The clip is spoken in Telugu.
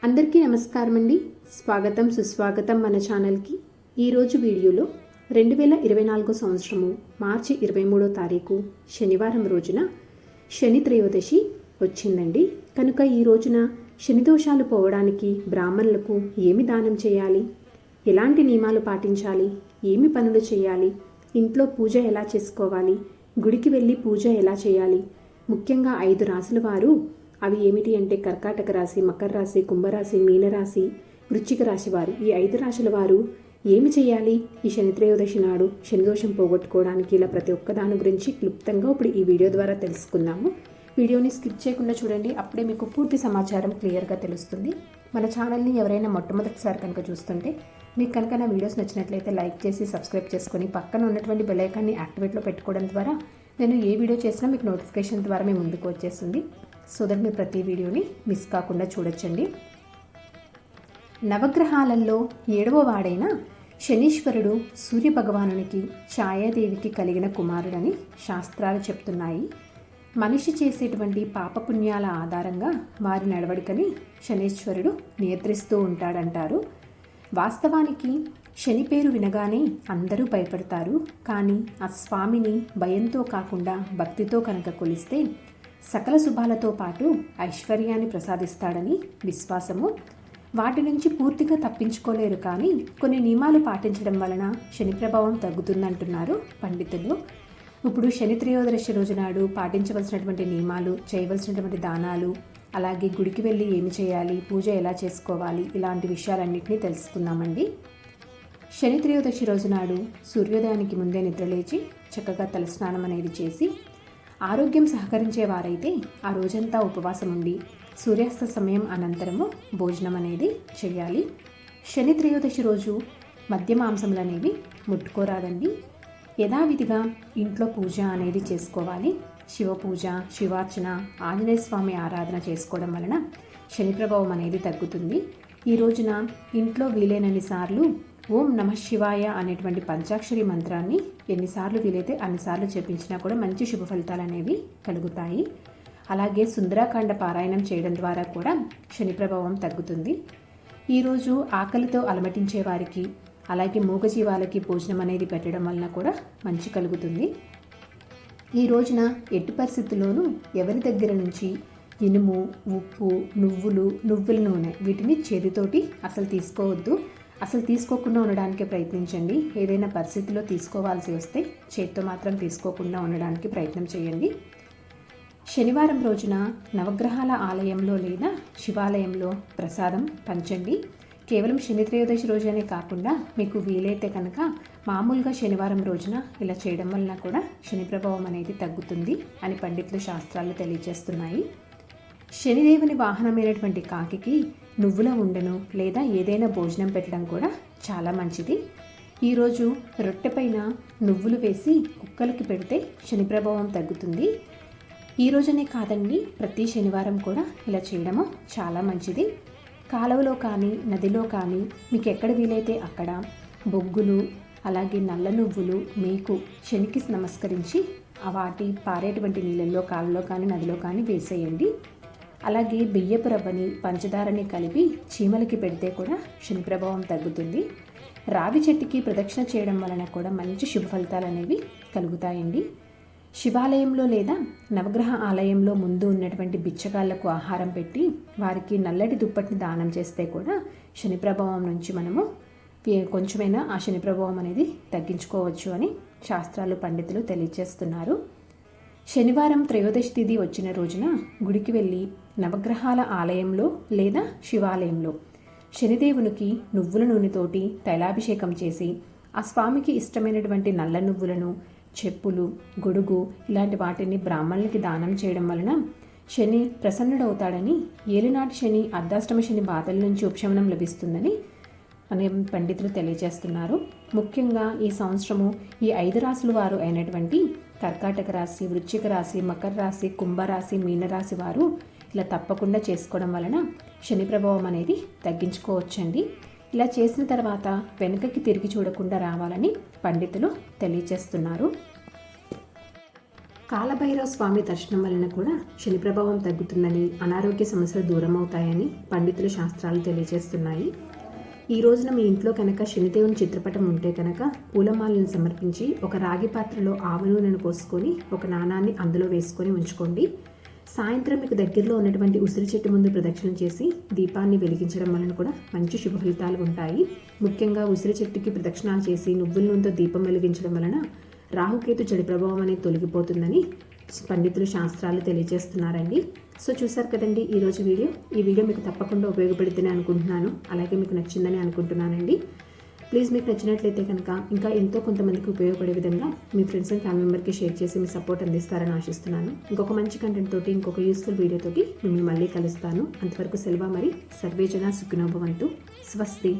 అందరికీ నమస్కారం అండి. స్వాగతం సుస్వాగతం మన ఛానల్కి. ఈరోజు వీడియోలో 2024 సంవత్సరము మార్చి 23వ తారీఖు శనివారం రోజున శని త్రయోదశి వచ్చిందండి. కనుక ఈ రోజున శని దోషాలు పోవడానికి బ్రాహ్మణులకు ఏమి దానం చేయాలి, ఎలాంటి నియమాలు పాటించాలి, ఏమి పనులు చేయాలి, ఇంట్లో పూజ ఎలా చేసుకోవాలి, గుడికి వెళ్ళి పూజ ఎలా చేయాలి, ముఖ్యంగా 5 రాశుల వారు అవి ఏమిటి అంటే కర్కాటక రాశి, మకర రాశి, కుంభరాశి, మీనరాశి, వృశ్చిక రాశి వారు, ఈ 5 రాశుల వారు ఏమి చేయాలి ఈ శని త్రయోదశి నాడు శని దోషం పోగొట్టుకోవడానికి, ఇలా ప్రతి ఒక్క దాని గురించి క్లుప్తంగా ఇప్పుడు ఈ వీడియో ద్వారా తెలుసుకుందాము. వీడియోని స్కిప్ చేయకుండా చూడండి, అప్పుడే మీకు పూర్తి సమాచారం క్లియర్గా తెలుస్తుంది. మన ఛానల్ని ఎవరైనా మొట్టమొదటిసారి కనుక చూస్తుంటే మీకు కనుక నా వీడియోస్ నచ్చినట్లయితే లైక్ చేసి సబ్స్క్రైబ్ చేసుకొని పక్కన ఉన్నటువంటి బెల్ ఐకాన్ని యాక్టివేట్లో పెట్టుకోవడం ద్వారా నేను ఏ వీడియో చేసినా మీకు నోటిఫికేషన్ ద్వారా మీ ముందుకు వచ్చేస్తుంది. సో దట్ మీరు ప్రతి వీడియోని మిస్ కాకుండా చూడొచ్చండి. నవగ్రహాలలో 7వ వాడైన శనీశ్వరుడు సూర్యభగవానునికి ఛాయాదేవికి కలిగిన కుమారుడని శాస్త్రాలు చెప్తున్నాయి. మనిషి చేసేటువంటి పాపపుణ్యాల ఆధారంగా వారి నడవడికని శనీశ్వరుడు నియంత్రిస్తూ ఉంటాడంటారు. వాస్తవానికి శని పేరు వినగానే అందరూ భయపడతారు. కానీ ఆ స్వామిని భయంతో కాకుండా భక్తితో కనుక కొలిస్తే సకల శుభాలతో పాటు ఐశ్వర్యాన్ని ప్రసాదిస్తాడని విశ్వాసము. వాటి నుంచి పూర్తిగా తప్పించుకోలేరు, కానీ కొన్ని నియమాలు పాటించడం వలన శని ప్రభావం తగ్గుతుందంటున్నారు పండితులు. ఇప్పుడు శని త్రయోదశి రోజు నాడు పాటించవలసినటువంటి నియమాలు, చేయవలసినటువంటి దానాలు, అలాగే గుడికి వెళ్ళి ఏమి చేయాలి, పూజ ఎలా చేసుకోవాలి, ఇలాంటి విషయాలన్నింటినీ తెలుసుకుందామండి. శని త్రయోదశి రోజు నాడు సూర్యోదయానికి ముందే నిద్రలేచి చక్కగా తలస్నానం అనేది చేసి, ఆరోగ్యం సహకరించే వారైతే ఆ రోజంతా ఉపవాసం ఉండి సూర్యాస్త సమయం అనంతరము భోజనం అనేది చేయాలి. శని త్రయోదశి రోజు మద్య మాంసములు అనేవి ముట్టుకోరాదండి. యథావిధిగా ఇంట్లో పూజ అనేది చేసుకోవాలి. శివ పూజ, శివార్చన, ఆంజనేయ స్వామి ఆరాధన చేసుకోవడం వలన శని ప్రభావం అనేది తగ్గుతుంది. ఈ రోజున ఇంట్లో వీలైనన్ని సార్లు ఓం నమః శివాయ అనేటువంటి పంచాక్షరి మంత్రాన్ని ఎన్నిసార్లు వీలైతే అన్నిసార్లు జపించినా కూడా మంచి శుభ ఫలితాలు అనేవి కలుగుతాయి. అలాగే సుందరాకాండ పారాయణం చేయడం ద్వారా కూడా శని ప్రభావం తగ్గుతుంది. ఈరోజు ఆకలితో అలమటించే వారికి, అలాగే మూగజీవాలకి భోజనం అనేది పెట్టడం వలన కూడా మంచి కలుగుతుంది. ఈ రోజున ఎట్టి పరిస్థితుల్లోనూ ఎవరి దగ్గర నుంచి ఇనుము, ఉప్పు, నువ్వుల నూనె వీటిని చేతితోటి అసలు తీసుకోవద్దు. అసలు తీసుకోకుండా ఉండడానికి ప్రయత్నించండి. ఏదైనా పరిస్థితిలో తీసుకోవాల్సి వస్తే చేతితో మాత్రం తీసుకోకుండా ఉండడానికి ప్రయత్నం చేయండి. శనివారం రోజున నవగ్రహాల ఆలయంలో లేదా శివాలయంలో ప్రసాదం పంచండి. కేవలం శని త్రయోదశి రోజునే కాకుండా మీకు వీలైతే కనుక మామూలుగా శనివారం రోజున ఇలా చేయడం వలన కూడా శని ప్రభావం అనేది తగ్గుతుంది అని పండితులు శాస్త్రాలు తెలియజేస్తున్నాయి. శనిదేవుని వాహనమైనటువంటి కాకికి నువ్వుల ఉండను లేదా ఏదైనా భోజనం పెట్టడం కూడా చాలా మంచిది. ఈరోజు రొట్టె పైన నువ్వులు వేసి కుక్కలకి పెడితే శని ప్రభావం తగ్గుతుంది. ఈ రోజునే కాదండి, ప్రతి శనివారం కూడా ఇలా చేయడము చాలా మంచిది. కాలువలో కానీ నదిలో కానీ మీకు ఎక్కడ వీలైతే అక్కడ బొగ్గులు, అలాగే నల్ల నువ్వులు మీకు శనికి నమస్కరించి వాటి పారేటువంటి నీళ్ళల్లో, కాలువలో కానీ నదిలో కానీ వేసేయండి. అలాగే బియ్యపు రవ్వని, పంచదారని కలిపి చీమలకి పెడితే కూడా శని ప్రభావం తగ్గుతుంది. రావి చెట్టుకి ప్రదక్షిణ చేయడం వలన కూడా మంచి శుభ ఫలితాలు అనేవి కలుగుతాయండి. శివాలయంలో లేదా నవగ్రహ ఆలయంలో ముందు ఉన్నటువంటి బిచ్చగాళ్లకు ఆహారం పెట్టి వారికి నల్లటి దుప్పటిని దానం చేస్తే కూడా శని ప్రభావం నుంచి మనము కొంచెమైనా ఆ శని ప్రభావం అనేది తగ్గించుకోవచ్చు అని శాస్త్రాలు పండితులు తెలియజేస్తున్నారు. శనివారం త్రయోదశి తిథి వచ్చిన రోజున గుడికి వెళ్ళి నవగ్రహాల ఆలయంలో లేదా శివాలయంలో శనిదేవునికి నువ్వుల నూనెతోటి తైలాభిషేకం చేసి ఆ స్వామికి ఇష్టమైనటువంటి నల్ల నువ్వులను, చెప్పులు, గొడుగు ఇలాంటి వాటిని బ్రాహ్మణులకి దానం చేయడం వలన శని ప్రసన్నుడవుతాడని, ఏలినాటి శని, అర్ధాష్టమ శని బాధల నుంచి ఉపశమనం లభిస్తుందని అనే పండితులు తెలియజేస్తున్నారు. ముఖ్యంగా ఈ సంవత్సరము ఈ 5 రాశుల వారు అయినటువంటి కర్కాటక రాశి, వృశ్చిక రాశి, మకర రాశి, కుంభరాశి, మీనరాశి వారు ఇలా తప్పకుండా చేసుకోవడం వలన శని ప్రభావం అనేది తగ్గించుకోవచ్చండి. ఇలా చేసిన తర్వాత వెనుకకి తిరిగి చూడకుండా రావాలని పండితులు తెలియజేస్తున్నారు. కాలభైరవ స్వామి దర్శనం వలన కూడా శని ప్రభావం తగ్గుతుందని, అనారోగ్య సమస్యలు దూరం అవుతాయని పండితులు శాస్త్రాలు తెలియజేస్తున్నాయి. ఈ రోజున మీ ఇంట్లో కనుక శనిదేవుని చిత్రపటం ఉంటే కనుక పూలమాలను సమర్పించి ఒక రాగి పాత్రలో ఆవ నూనెను పోసుకొని ఒక నాణాన్ని అందులో వేసుకొని ఉంచుకోండి. సాయంత్రం మీకు దగ్గరలో ఉన్నటువంటి ఉసిరి చెట్టు ముందు ప్రదక్షిణ చేసి దీపాన్ని వెలిగించడం వలన కూడా మంచి శుభ ఫలితాలు ఉంటాయి. ముఖ్యంగా ఉసిరి చెట్టుకి ప్రదక్షిణాలు చేసి నువ్వుల నూనెతో దీపం వెలిగించడం వలన రాహుకేతు చెడు ప్రభావం అనేది తొలగిపోతుందని పండితులు శాస్త్రాలు తెలియజేస్తున్నారండి. సో చూసారు కదండి ఈరోజు వీడియో. ఈ వీడియో మీకు తప్పకుండా ఉపయోగపడుతుందని అనుకుంటున్నాను, అలాగే మీకు నచ్చిందని అనుకుంటున్నానండి. ప్లీజ్ మీకు నచ్చినట్లయితే కనుక ఇంకా ఎంతో కొంతమందికి ఉపయోగపడే విధంగా మీ ఫ్రెండ్స్ అండ్ ఫ్యామిలీ మెంబర్కి షేర్ చేసి మీ సపోర్ట్ అందిస్తారని ఆశిస్తున్నాను. ఇంకొక మంచి కంటెంట్ తోటి, ఇంకొక యూస్ఫుల్ వీడియోతోటి మిమ్మల్ని మళ్ళీ కలుస్తాను. అంతవరకు సెలవు. మరి సర్వేజన సుఖినో భవంతు. స్వస్తి.